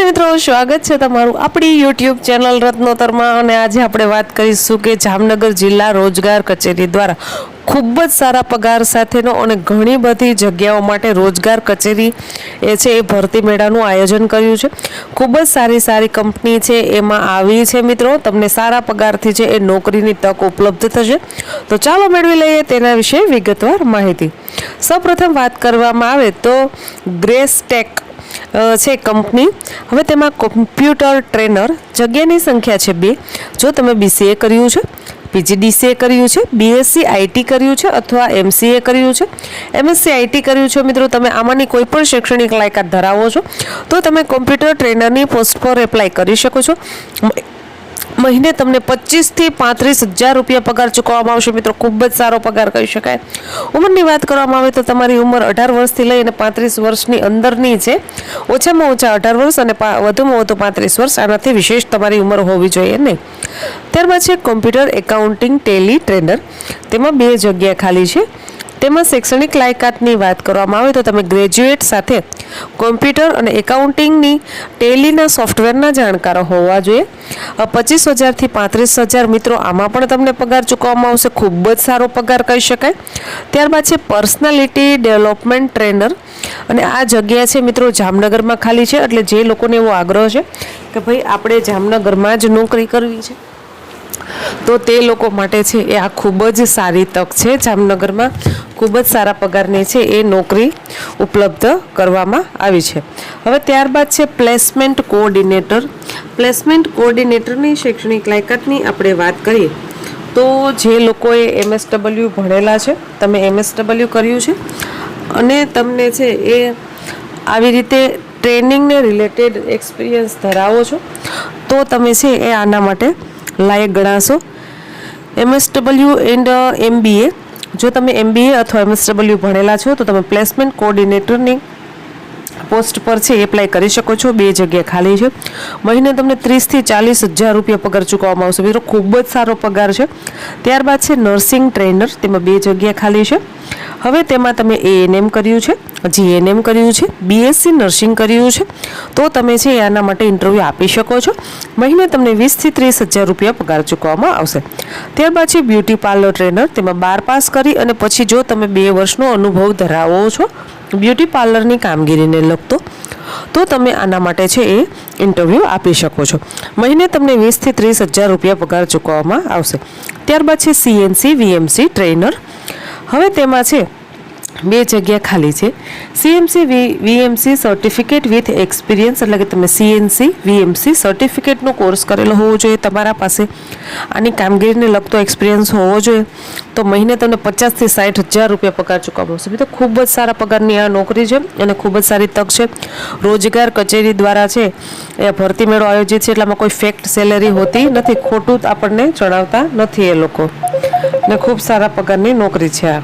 મિત્રો સ્વાગત છે તમારું આપણી YouTube ચેનલ રત્નોતરમાં અને આજે આપણે વાત કરીશું કે જામનગર જિલ્લા રોજગાર કચેરી દ્વારા ખૂબ જ સારા પગાર સાથેનો અને ઘણી બધી જગ્યાઓ માટે રોજગાર કચેરી છે એ ભરતી મેળાનું આયોજન કર્યું છે। ખૂબ જ સારી કંપની છે એમાં આવી છે મિત્રો, તમને સારા પગારથી છે એ નોકરીની તક ઉપલબ્ધ થશે। તો ચાલો મેળવી લઈએ તેના વિશે વિગતવાર માહિતી। સૌપ્રથમ વાત કરવામાં આવે તો ગ્રેસ ટેક છે કંપની। હવે તેમાં કોમ્પ્યુટર ટ્રેનર જગ્યાની સંખ્યા છે 2। જો તમે BCA કર્યું છે, PGDCA કર્યું છે, BSc IT કર્યું છે અથવા MCA કર્યું છે, MSc IT કર્યું છે મિત્રો, તમે આમાંની કોઈ પણ શૈક્ષણિક લાયકાત ધરાવો છો તો તમે કોમ્પ્યુટર ટ્રેનરની પોસ્ટ પર એપ્લાય કરી શકો છો। મહિને તમને 25 થી 35,000 રૂપિયા પગાર ચૂકવવામાં આવશે મિત્રો, ખૂબ જ સારો પગાર કહી શકાય। ઉંમરની વાત કરવામાં આવે તો તમારી ઉંમર 18 વર્ષથી લઈને 35 વર્ષની અંદરની છે। ઓછામાં ઓછા 18 વર્ષ અને વધુમાં વધુ 35 વર્ષ, આનાથી વિશેષ તમારી ઉંમર હોવી જોઈએ નહીં। ત્યારબાદ છે કોમ્પ્યુટર એકાઉન્ટિંગ ટેલી ટ્રેનર, તેમાં 2 જગ્યા ખાલી છે। તેમાં શૈક્ષણિક લાયકાતની વાત કરવામાં આવે તો તમે ગ્રેજ્યુએટ સાથે કોમ્પ્યુટર અને એકાઉન્ટિંગની ટેલીના સોફ્ટવેરના જાણકારો હોવા જોઈએ। 25,000 થી 35,000 મિત્રો, આમાં પણ તમને પગાર ચૂકવવામાં આવશે, ખૂબ જ સારો પગાર કહી શકાય। ત્યારબાદ છે પર્સનાલિટી ડેવલપમેન્ટ ટ્રેનર, અને આ જગ્યા છે મિત્રો જામનગરમાં ખાલી છે, એટલે જે લોકોને એવો આગ્રહ છે કે ભાઈ આપણે જામનગરમાં જ નોકરી કરવી છે તો તે લોકો માટે છે એ આ ખૂબ જ સારી તક છે। જામનગરમાં ખૂબ જ સારા પગારની છે એ નોકરી ઉપલબ્ધ કરવામાં આવી છે। હવે ત્યારબાદ છે પ્લેસમેન્ટ કોઓર્ડિનેટર। પ્લેસમેન્ટ કોઓર્ડિનેટરની શૈક્ષણિક લાયકાતની આપણે વાત કરીએ તો જે લોકોએ MSW ભણેલા છે, તમે MSW કર્યું છે અને તમને છે એ આવી રીતે ટ્રેનિંગને રિલેટેડ એક્સપિરિયન્સ ધરાવો છો તો તમે છે એ આના માટે લાયક ગણાશો। MSW એન્ડ MBA, જો તમે MBA અથવા MSW ભણેલા છો તો તમે પ્લેસમેન્ટ કોઓર્ડિનેટરની પોસ્ટ પર છે એપ્લાય કરી શકો છો। 2 જગ્યા ખાલી છે। મહિને તમને 30 થી 40,000 રૂપિયા પગાર ચૂકવવામાં આવશે મિત્રો, ખૂબ જ સારો પગાર છે। ત્યારબાદ છે નર્સિંગ ટ્રેનર, તેમાં 2 જગ્યા ખાલી છે। હવે તેમાં તમે ANM કર્યું છે, GNM કર્યું છે, BSc નર્સિંગ કર્યું છે તો તમે છે આના માટે ઇન્ટરવ્યૂ આપી શકો છો। મહિને તમને 20 થી 30,000 રૂપિયા પગાર ચૂકવવામાં આવશે। ત્યારબાદ છે બ્યુટી પાર્લર ટ્રેનર, તેમાં 12 પાસ કરી અને પછી જો તમે 2 વર્ષનો અનુભવ ધરાવો છો બ્યુટી પાર્લરની કામગીરીને લગતો તો તમે આના માટે છે એ ઇન્ટરવ્યૂ આપી શકો છો। મહિને તમને 20 થી 30,000 રૂપિયા પગાર ચૂકવવામાં આવશે। ત્યારબાદ છે CNC VMC ટ્રેનર, હવે તેમાં છે 2 જગ્યા ખાલી છે। CNC VMC certificate with experience, એટલે કે તમે CNC VMC સર્ટિફિકેટનો કોર્સ કરેલો હોવો જોઈએ તમારા પાસે, આની કામગીરીને લગતો એક્સપિરિયન્સ હોવો જોઈએ તો મહિને તમને 50 થી 60,000 રૂપિયા પગાર ચૂકવવામાં આવશે। તો ખૂબ જ સારા પગારની આ નોકરી છે અને ખૂબ જ સારી તક છે। રોજગાર કચેરી દ્વારા છે એ ભરતી મેળો આયોજિત છે, એટલામાં કોઈ ફેક્ટ સેલેરી હોતી નથી, ખોટું આપણને જણાવતા નથી એ લોકો, ને ખૂબ સારા પગારની નોકરી છે આ।